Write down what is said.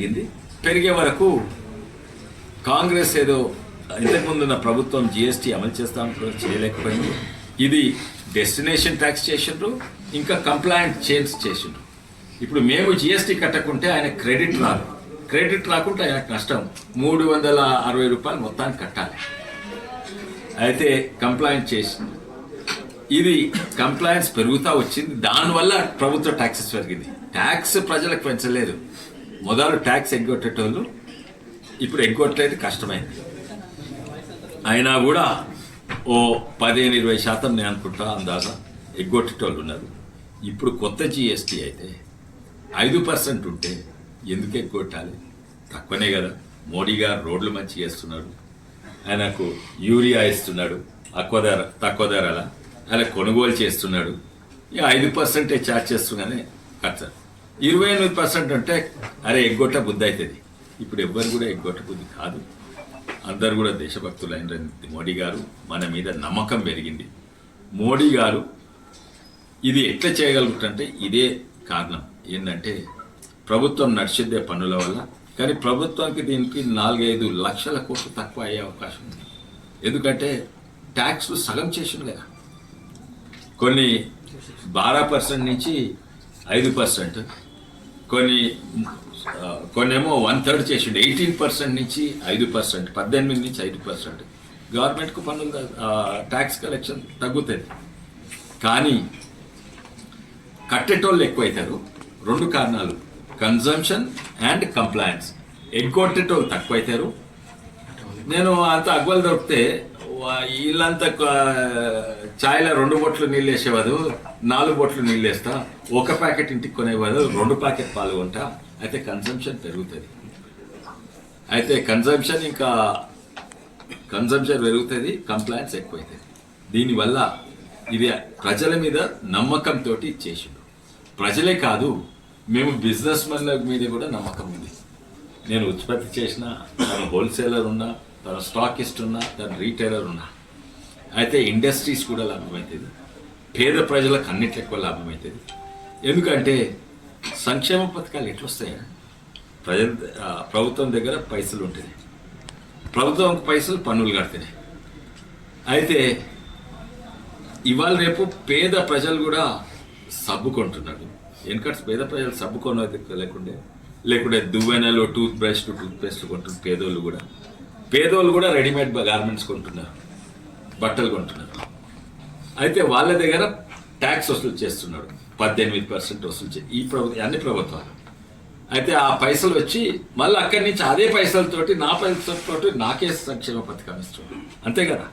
పెరిగింది. పెరిగే వరకు కాంగ్రెస్ ఏదో ఇంతకుముందున్న ప్రభుత్వం జిఎస్టీ అమలు చేస్తామంటే చేయలేకపోయింది. ఇది డెస్టినేషన్ ట్యాక్స్ చేసిండ్రు, ఇంకా కంప్లైంట్ చేంజ్ చేసిండ్రు. ఇప్పుడు మేము జిఎస్టీ కట్టకుంటే ఆయన క్రెడిట్ రాదు, క్రెడిట్ రాకుంటే ఆయనకు నష్టం. 360 రూపాయలు మొత్తాన్ని కట్టాలి. అయితే కంప్లైంట్ చేసింది. ఇది కంప్లైన్స్ పెరుగుతూ వచ్చింది. దానివల్ల ప్రభుత్వ ట్యాక్సెస్ పెరిగింది. ట్యాక్స్ ప్రజలకు పెంచలేదు. మొదలు ట్యాక్స్ ఎగ్గొట్టేటోళ్ళు ఇప్పుడు ఎగ్గొట్టలేదు, కష్టమైంది. అయినా కూడా ఓ 15-20% నేను అనుకుంటా అందాజా ఎగ్గొట్టేటోళ్ళు ఉన్నారు. ఇప్పుడు కొత్త జిఎస్టీ అయితే 5% ఉంటే ఎందుకు ఎగ్గొట్టాలి? తక్కువనే కదా. మోడీ గారు రోడ్లు మంచి చేస్తున్నాడు, ఆయనకు యూరియా ఇస్తున్నాడు తక్కువ ధరల, ఆయన కొనుగోలు చేస్తున్నాడు. ఇక 5% ఛార్జ్ చేస్తున్నానే ఖర్చు. 28% అంటే అరే ఎగ్గొట్ట బుద్ధి అవుతుంది. ఇప్పుడు ఎవ్వరు కూడా ఎగ్గొట్ట బుద్ధి కాదు. అందరు కూడా దేశభక్తులైన మోడీ గారు మన మీద నమ్మకం పెరిగింది. మోడీ గారు ఇది ఎట్లా చేయగలుగుతుంటే ఇదే కారణం. ఏంటంటే ప్రభుత్వం నడిచేదే పన్నుల వల్ల. కానీ ప్రభుత్వానికి దీనికి 4-5 లక్షల కోట్లు తక్కువ అయ్యే అవకాశం ఉంది. ఎందుకంటే ట్యాక్స్ సగం చేసింది కదా. కొన్ని 12% నుంచి 5%, కొన్నేమో 1/3 చేసిండు. 18% నుంచి 5%, 18 నుంచి 5%. గవర్నమెంట్కు పన్నులు ట్యాక్స్ కలెక్షన్ తగ్గుతుంది. కానీ కట్టేటోళ్ళు ఎక్కువైతారు. 2 కారణాలు, కన్జంప్షన్ అండ్ కంప్లైన్స్. ఎగ్గొట్టేటోళ్ళు తక్కువైతారు. నేను అంత అగ్వలు దొరికితే వీళ్ళంతా ఛాయ్లో 2 బొట్లు నీళ్ళు వేసేవాదు, 4 బొట్లు నీళ్ళు వేస్తా, 1 ప్యాకెట్ ఇంటికి కొనేవాదు, 2 ప్యాకెట్ పాలు కొంటా. అయితే కన్సంప్షన్ పెరుగుతుంది. అయితే కన్సంప్షన్ పెరుగుతుంది, కంప్లైంట్స్ ఎక్కువైతుంది. దీనివల్ల ఇది ప్రజల మీద నమ్మకంతో చేసిండు. ప్రజలే కాదు, మేము బిజినెస్ మెన్ల మీద కూడా నమ్మకం ఉంది. నేను ఉత్పత్తి చేసిన, తను హోల్సేలర్ ఉన్నా, తన స్టాకిస్ట్ ఉన్నా, తన రీటైలర్ ఉన్నా. అయితే ఇండస్ట్రీస్ కూడా లాభమవుతుంది, పేద ప్రజలకు అన్నిట్లో ఎక్కువ లాభమవుతుంది. ఎందుకంటే సంక్షేమ పథకాలు ఎట్లొస్తాయి? ప్రభుత్వం దగ్గర పైసలు ఉంటుంది, ప్రభుత్వం పైసలు పన్నులు కడుతున్నాయి. అయితే ఇవాళ రేపు పేద ప్రజలు కూడా సబ్బు కొంటున్నారు. ఎందుకంటే పేద ప్రజలు సబ్బు లేకుంటే దువ్వెనలు, టూత్ పేస్ట్ కొంటున్నారు. పేదోళ్ళు కూడా రెడీమేడ్ గార్మెంట్స్ కొంటున్నారు, బట్టలు కొంటున్నారు. అయితే వాళ్ళ దగ్గర ట్యాక్స్ వసూలు చేస్తున్నాడు, 18% వసూలు అన్ని ప్రభుత్వాలు. అయితే ఆ పైసలు వచ్చి మళ్ళీ అక్కడి నుంచి అదే పైసలతోటి నాకే సంక్షేమ పథకం ఇస్తున్నాడు. అంతే కదా.